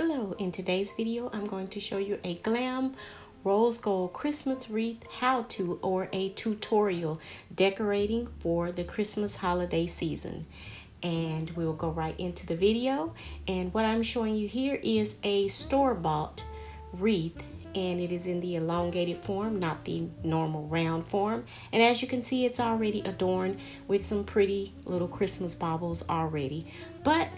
Hello, in today's video I'm going to show you a Glam rose gold Christmas wreath how-to or a tutorial decorating for the Christmas holiday season. And we'll go right into the video. And what I'm showing you here is a store-bought wreath, and it is in the elongated form, not the normal round form. And as you can see, it's already adorned with some pretty little Christmas baubles already, but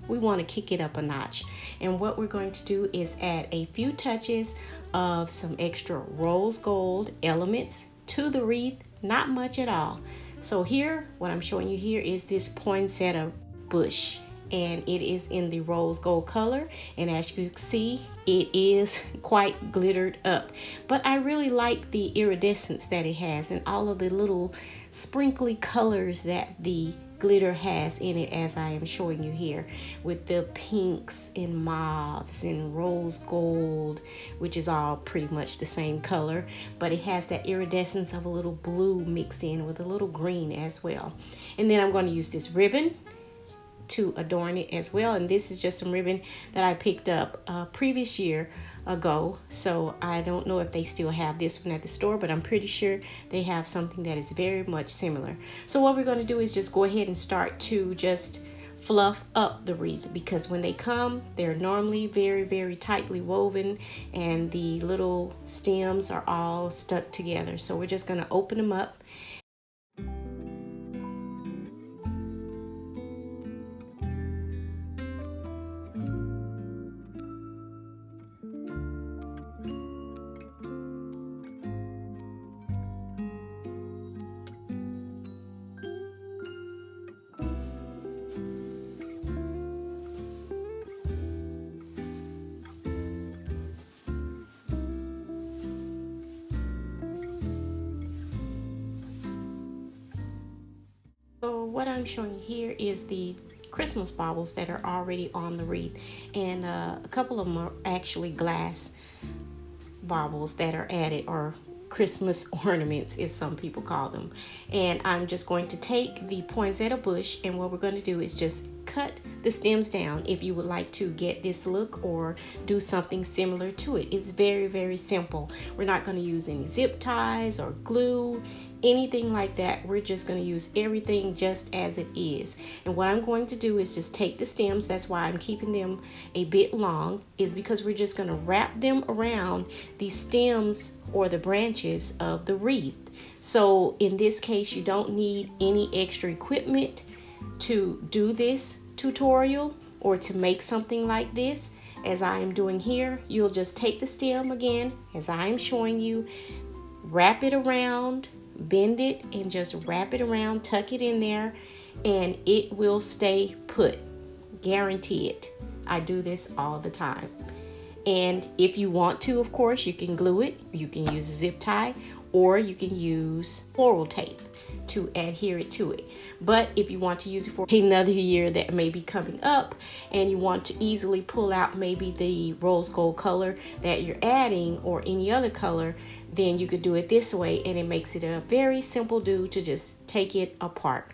we want to kick it up a notch. And what we're going to do is add a few touches of some extra rose gold elements to the wreath, not much at all. So here, what I'm showing you here is this poinsettia bush, and it is in the rose gold color, and as you can see, it is quite glittered up. But I really like the iridescence that it has and all of the little sprinkly colors that the glitter has in it, as I am showing you here, with the pinks and mauves and rose gold, which is all pretty much the same color, but it has that iridescence of a little blue mixed in with a little green as well. And then I'm going to use this ribbon to adorn it as well, and this is just some ribbon that I picked up previous year ago, so I don't know if they still have this one at the store, but I'm pretty sure they have something that is very much similar. So what we're going to do is just go ahead and start to just fluff up the wreath, because when they come, they're normally very tightly woven and the little stems are all stuck together. So we're just going to open them up. So what I'm showing you here is the Christmas baubles that are already on the wreath, and a couple of them are actually glass baubles that are added, or Christmas ornaments as some people call them. And I'm just going to take the poinsettia bush, and what we're going to do is just cut the stems down if you would like to get this look or do something similar to it. It's very simple. We're not going to use any zip ties or glue, anything like that. We're just going to use everything just as it is. And what I'm going to do is just take the stems. That's why I'm keeping them a bit long, is because we're just going to wrap them around the stems or the branches of the wreath. So in this case, you don't need any extra equipment to do this tutorial or to make something like this as I am doing here. You'll just take the stem again as I am showing you, wrap it around, bend it, and just wrap it around, tuck it in there, and it will stay put. Guarantee it. I do this all the time. And if you want to, of course, you can glue it, you can use a zip tie, or you can use floral tape to adhere it to it. But if you want to use it for another year that may be coming up, and you want to easily pull out maybe the rose gold color that you're adding or any other color, then you could do it this way, and it makes it a very simple do to just take it apart.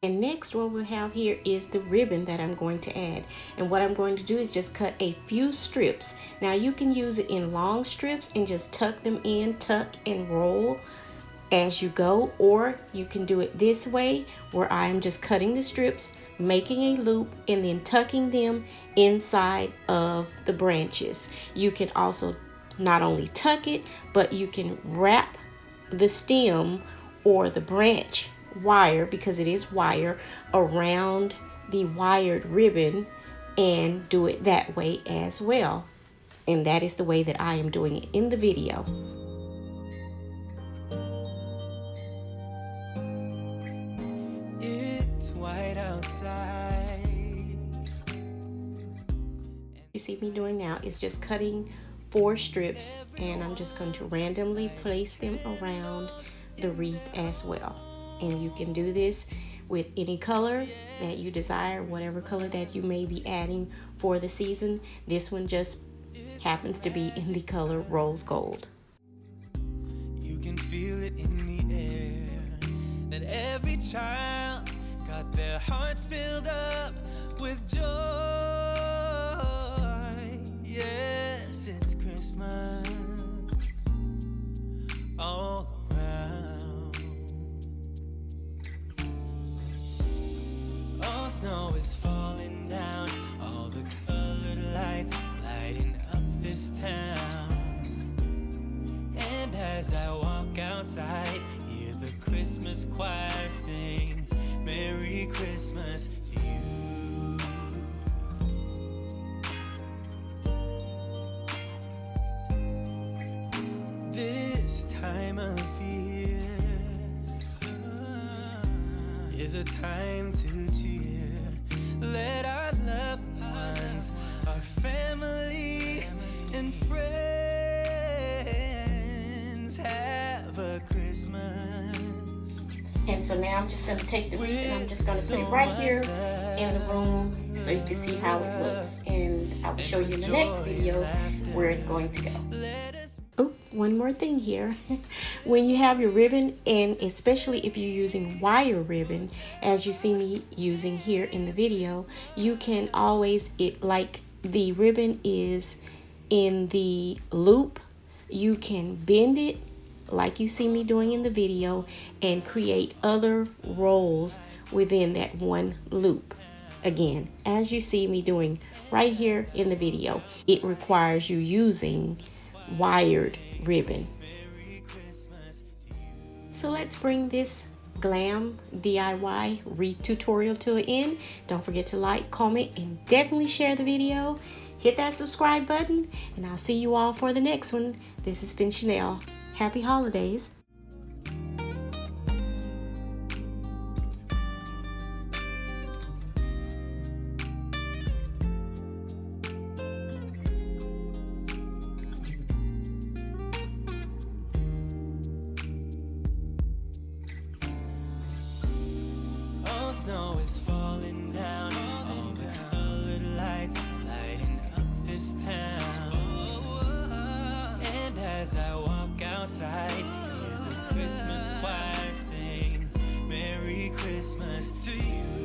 And next, what we'll have here is the ribbon that I'm going to add. And what I'm going to do is just cut a few strips. Now you can use it in long strips and just tuck them in, tuck and roll as you go, or you can do it this way where I'm just cutting the strips, making a loop, and then tucking them inside of the branches. You can also not only tuck it, but you can wrap the stem or the branch wire, because it is wire, around the wired ribbon and do it that way as well. And that is the way that I am doing it in the video. It's white outside. You see me doing now is just cutting 4 strips, and I'm just going to randomly place them around the wreath as well. And you can do this with any color that you desire, whatever color that you may be adding for the season. This one just happens to be in the color rose gold. You can feel it in the air that every child got their hearts filled up with joy. Yes, it's Christmas all around. All snow is falling down, all the colored lights lighting up this town. And as I walk outside, hear the Christmas choir sing, Merry Christmas to you. This time of year is a time to cheer. Let our loved ones, our family and friends have a Christmas. And so now I'm just going to take the wreath and I'm just going to put it right here in the room so you can see how it looks. And I will show you in the next video where it's going to go. Oh, one more thing here. When you have your ribbon, and especially if you're using wire ribbon, as you see me using here in the video, you can always, like the ribbon is in the loop, you can bend it like you see me doing in the video and create other rolls within that one loop. Again, as you see me doing right here in the video, it requires you using wired ribbon. So let's bring this Glam DIY wreath tutorial to an end. Don't forget to like, comment, and definitely share the video. Hit that subscribe button, and I'll see you all for the next one. This has been Chanel. Happy holidays. All snow is falling down, all the colored lights lighting up this town. And as I walk outside, hear the Christmas choir sing, Merry Christmas to you.